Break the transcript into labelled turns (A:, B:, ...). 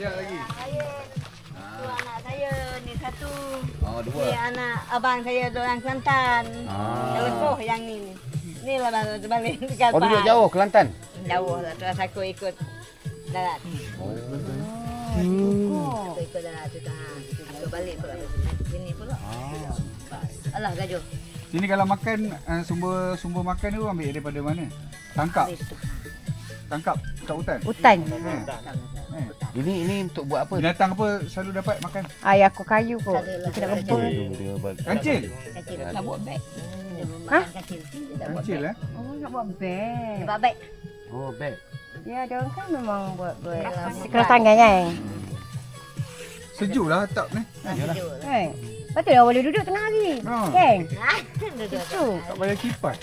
A: Siap lagi.
B: Dua anak saya, ni satu.
A: Oh, dua.
B: Ni anak abang saya orang Kelantan. Yang lepoh yang ni. Ni lah baru balik dekat
C: Oh, duduk jauh Kelantan.
B: Jauh lah terus aku ikut darat. Aku ikut darat tu dah. Kita balik pula sini pula. Alah gajuh.
A: Sini kalau makan sumber makan tu ambil daripada mana? Tangkap. Tangkap kat hutan.
D: Hutan.
C: Ini untuk buat apa?
A: Binatang apa selalu dapat makan?
D: Ayah aku kayu kot.
B: Tak
D: Kita nak
B: ada
D: rebus.
A: Kancil.
B: Kecil nak buat beg.
D: Ha?
B: Kecil. Dia tak buat
A: Kancil
B: beg.
D: Oh, nak buat beg.
B: Buat beg.
C: Oh, beg.
D: Ya, dia orang kan memang buat beg.
B: Keras
D: Keras tangan kan?
A: Sejuk lah atap ni.
B: Sejuk lah.
D: Kan? Betul lah boleh duduk tengah hari.
A: Ha.
D: Kan?
B: Duduk.
D: Itu.
A: Tak payah kipas.